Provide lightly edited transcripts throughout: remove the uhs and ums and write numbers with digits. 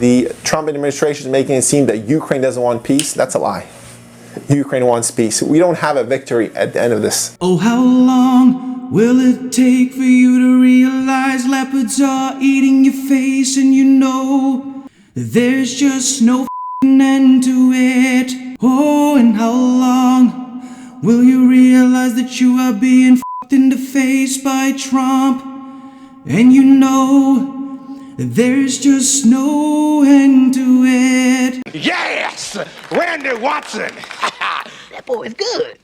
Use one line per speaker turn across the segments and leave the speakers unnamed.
The Trump administration is making it seem that Ukraine doesn't want peace. That's a lie. Ukraine wants peace. We don't have a victory at the end of this.
Oh, how long will it take for you to realize leopards are eating your face, and you know that there's just no end to it? Oh, and how long will you realize that you are being in the face by Trump, and you know there's just no end to it?
Yes! Randy Watson! That boy is good.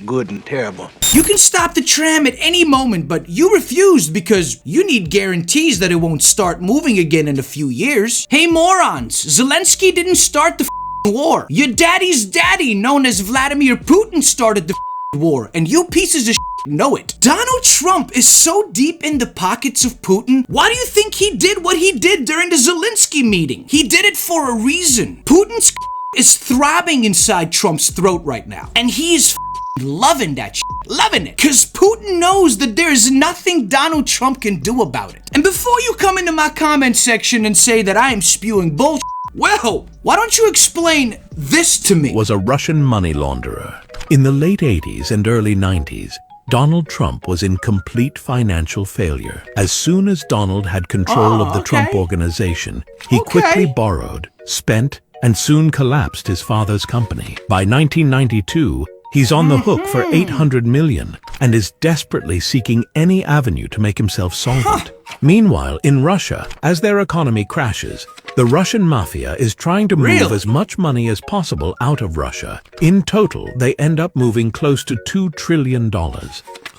Good and terrible.
You can stop the tram at any moment, but you refused because you need guarantees that it won't start moving again in a few years. Hey morons, Zelenskyy didn't start the war. Your daddy's daddy, known as Vladimir Putin, started the war, and you pieces of know it. Donald Trump is so deep in the pockets of Putin. Why do you think he did what he did during the Zelenskyy meeting? He did it for a reason. Putin's is throbbing inside Trump's throat right now, and he is loving that loving it, because Putin knows that there is nothing Donald Trump can do about it. And before you come into my comment section and say that I am spewing bullshit, well, why don't you explain this to me?
Was a Russian money launderer. In the late 80s and early 90s, Donald Trump was in complete financial failure. As soon as Donald had control of the Trump organization, he quickly borrowed, spent, and soon collapsed his father's company. By 1992, he's on the hook for $800 million and is desperately seeking any avenue to make himself solvent. Meanwhile, in Russia, as their economy crashes, the Russian mafia is trying to move as much money as possible out of Russia. In total, they end up moving close to $2 trillion.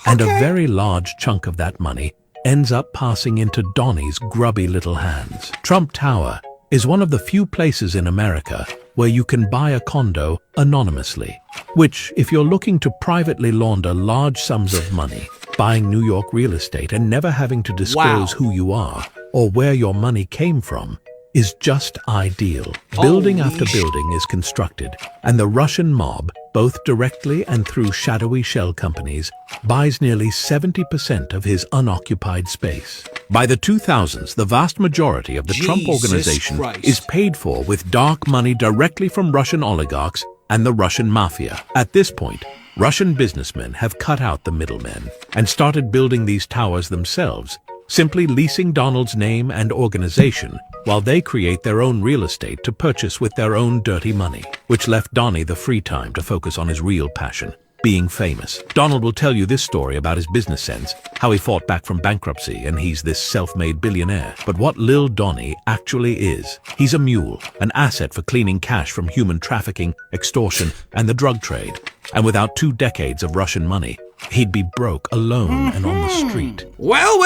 And a very large chunk of that money ends up passing into Donnie's grubby little hands. Trump Tower is one of the few places in America where you can buy a condo anonymously, which, if you're looking to privately launder large sums of money, buying New York real estate and never having to disclose who you are or where your money came from, is just ideal. Building after building is constructed, and the Russian mob, both directly and through shadowy shell companies, buys nearly 70% of his unoccupied space. By the 2000s, the vast majority of the Trump organization is paid for with dark money directly from Russian oligarchs and the Russian mafia. At this point, Russian businessmen have cut out the middlemen and started building these towers themselves, simply leasing Donald's name and organization while they create their own real estate to purchase with their own dirty money, which left Donnie the free time to focus on his real passion, being famous. Donald will tell you this story about his business sense, how he fought back from bankruptcy and he's this self-made billionaire. But what Lil Donnie actually is, he's a mule, an asset for cleaning cash from human trafficking, extortion, and the drug trade. And without 2 decades of Russian money, he'd be broke, alone, and on the street.
Well,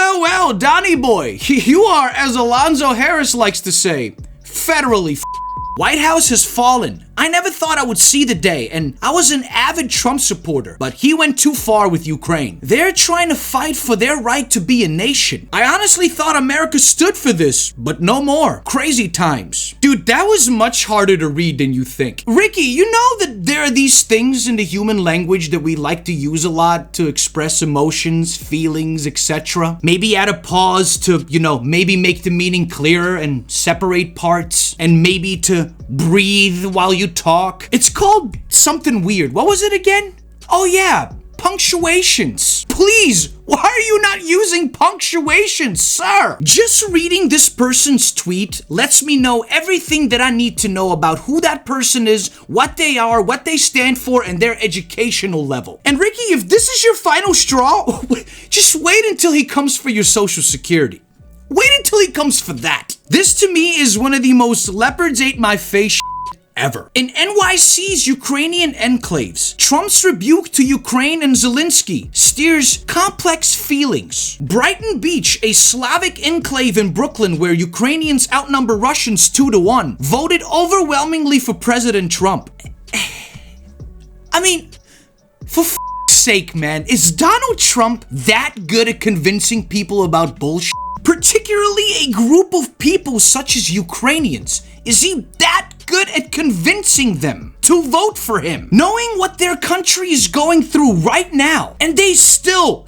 Donnie boy, you are, as Alonzo Harris likes to say, federally White House has fallen. I never thought I would see the day, and I was an avid Trump supporter, but he went too far with Ukraine. They're trying to fight for their right to be a nation. I honestly thought America stood for this, but no more. Crazy times. Dude, that was much harder to read than you think. Ricky, you know that there are these things in the human language that we like to use a lot to express emotions, feelings, etc. Maybe add a pause to, maybe make the meaning clearer and separate parts, and maybe to breathe while you talk. It's called something weird. What was it again? Oh yeah, punctuations. Please, why are you not using punctuations, sir? Just reading this person's tweet lets me know everything that I need to know about who that person is, what they are, what they stand for, and their educational level. And Ricky, if this is your final straw, just wait until he comes for your social security. Wait until he comes for that. This to me is one of the most leopards ate my face ever. In NYC's Ukrainian enclaves, Trump's rebuke to Ukraine and Zelenskyy steers complex feelings. Brighton Beach, a Slavic enclave in Brooklyn where Ukrainians outnumber Russians 2-1, voted overwhelmingly for President Trump. I mean, for f***'s sake, man, is Donald Trump that good at convincing people about bullshit? Particularly a group of people such as Ukrainians. Is he that good at convincing them to vote for him, knowing what their country is going through right now, and they still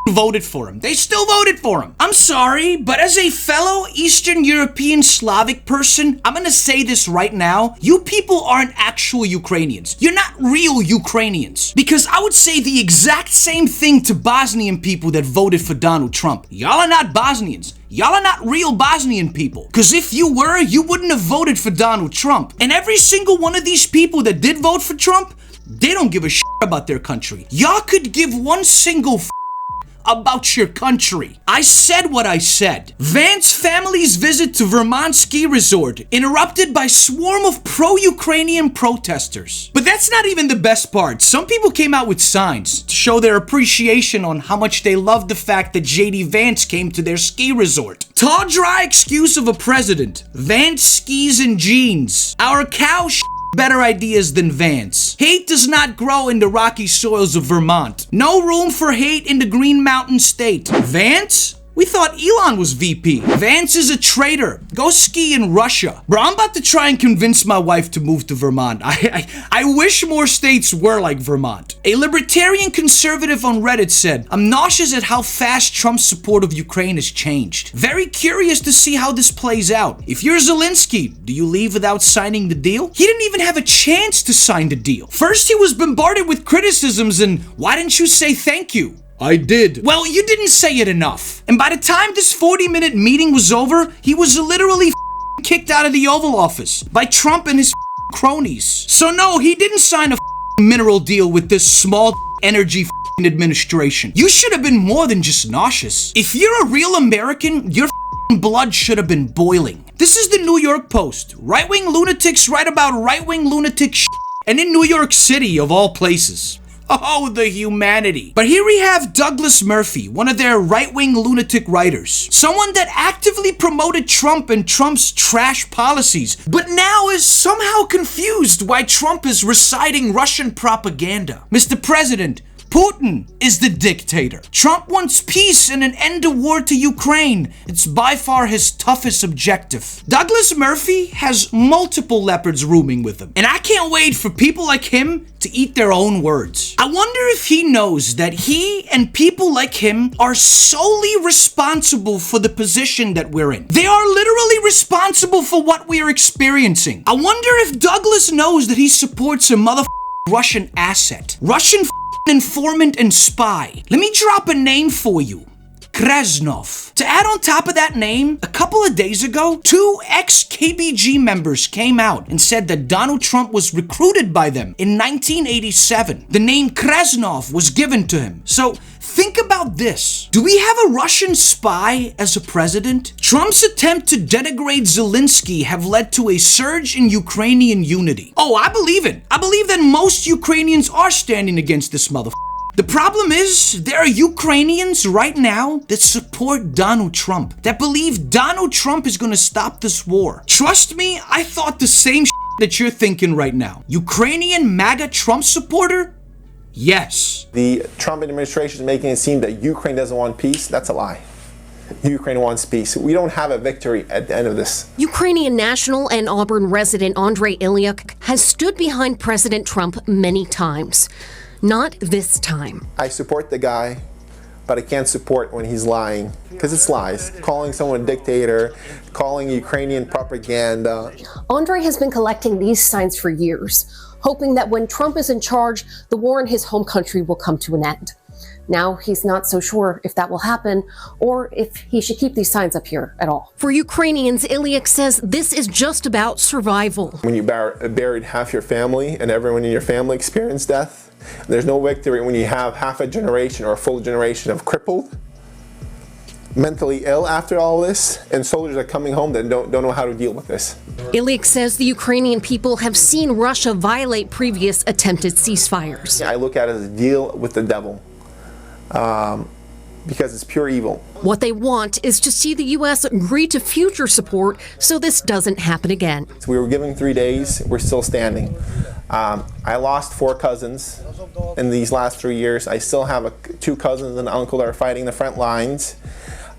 voted for him. They still voted for him. I'm sorry, but as a fellow Eastern European Slavic person, I'm gonna say this right now. You people aren't actual Ukrainians. You're not real Ukrainians. Because I would say the exact same thing to Bosnian people that voted for Donald Trump. Y'all are not Bosnians. Y'all are not real Bosnian people. Because if you were, you wouldn't have voted for Donald Trump. And every single one of these people that did vote for Trump, they don't give a shit about their country. Y'all could give one single about your country. I said what I said. Vance family's visit to Vermont ski resort interrupted by swarm of pro-Ukrainian protesters. But that's not even the best part. Some people came out with signs to show their appreciation on how much they loved the fact that JD Vance came to their ski resort. Tall, dry excuse of a president. Vance skis in jeans. Our cow better ideas than Vance. Hate does not grow in the rocky soils of Vermont. No room for hate in the Green Mountain State. Vance? We thought Elon was VP. Vance is a traitor. Go ski in Russia. Bro, I'm about to try and convince my wife to move to Vermont. I wish more states were like Vermont. A libertarian conservative on Reddit said, I'm nauseous at how fast Trump's support of Ukraine has changed. Very curious to see how this plays out. If you're Zelenskyy, do you leave without signing the deal? He didn't even have a chance to sign the deal. First he was bombarded with criticisms and why didn't you say thank you? I did. Well, you didn't say it enough. And by the time this 40-minute meeting was over, he was literally kicked out of the Oval Office by Trump and his cronies. So no, he didn't sign a mineral deal with this small energy administration. You should have been more than just nauseous. If you're a real American, your blood should have been boiling. This is the New York Post. Right-wing lunatics write about right-wing lunatic and in New York City, of all places. Oh, the humanity. But here we have Douglas Murphy, one of their right-wing lunatic writers. Someone that actively promoted Trump and Trump's trash policies, but now is somehow confused why Trump is reciting Russian propaganda. Mr. President, Putin is the dictator. Trump wants peace and an end to war to Ukraine. It's by far his toughest objective. Douglas Murphy has multiple leopards rooming with him. And I can't wait for people like him to eat their own words. I wonder if he knows that he and people like him are solely responsible for the position that we're in. They are literally responsible for what we are experiencing. I wonder if Douglas knows that he supports a Russian asset. Russian informant and spy. Let me drop a name for you. Krasnov. To add on top of that name, a couple of days ago, 2 ex-KBG members came out and said that Donald Trump was recruited by them in 1987. The name Krasnov was given to him. So think about this. Do we have a Russian spy as a president? Trump's attempt to denigrate Zelenskyy have led to a surge in Ukrainian unity. Oh, I believe it. I believe that most Ukrainians are standing against this motherfucker. The problem is, there are Ukrainians right now that support Donald Trump, that believe Donald Trump is gonna stop this war. Trust me, I thought the same that you're thinking right now. Ukrainian MAGA Trump supporter? Yes.
The Trump administration is making it seem that Ukraine doesn't want peace. That's a lie. Ukraine wants peace. We don't have a victory at the end of this.
Ukrainian national and Auburn resident Andrei Ilyuk has stood behind President Trump many times. Not this time.
I support the guy, but I can't support when he's lying, because it's lies. Calling someone a dictator, calling Ukrainian propaganda.
Andrei has been collecting these signs for years, hoping that when Trump is in charge, the war in his home country will come to an end. Now he's not so sure if that will happen or if he should keep these signs up here at all. For Ukrainians, Ilyuk says this is just about survival.
When you buried half your family and everyone in your family experienced death, there's no victory when you have half a generation or a full generation of crippled, mentally ill after all this, and soldiers are coming home that don't know how to deal with this.
Ilyuk says the Ukrainian people have seen Russia violate previous attempted ceasefires.
I look at it as a deal with the devil. Because it's pure evil.
What they want is to see the U.S. agree to future support so this doesn't happen again.
So we were given 3 days, we're still standing. I lost 4 cousins in these last 3 years. I still have 2 cousins and an uncle that are fighting the front lines.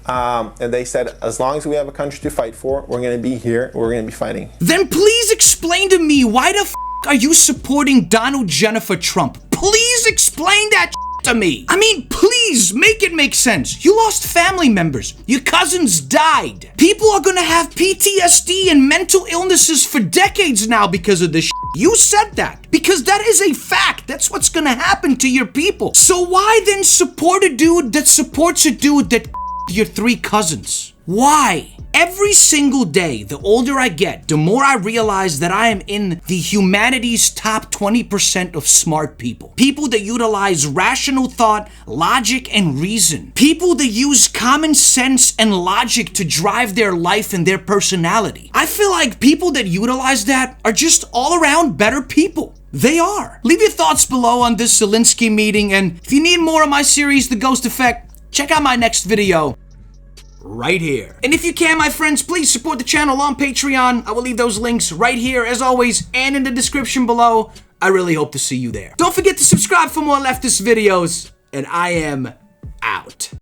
And they said, as long as we have a country to fight for, we're going to be here, we're going to be fighting.
Then please explain to me, why the are you supporting Donald Jennifer Trump? Please explain that. to me. I mean, please make it make sense. You lost family members. Your cousins died. People are gonna have PTSD and mental illnesses for decades now because of this shit. You said that. Because that is a fact. That's what's gonna happen to your people. So why then support a dude that supports a dude that your 3 cousins? Why? Every single day, the older I get, the more I realize that I am in the humanity's top 20% of smart people. People that utilize rational thought, logic, and reason. People that use common sense and logic to drive their life and their personality. I feel like people that utilize that are just all around better people. They are. Leave your thoughts below on this Zelenskyy meeting, and if you need more of my series, The Ghost Effect, check out my next video right here. And if you can, my friends, please support the channel on Patreon. I will leave those links right here, as always, and in the description below. I really hope to see you there. Don't forget to subscribe for more leftist videos, and I am out.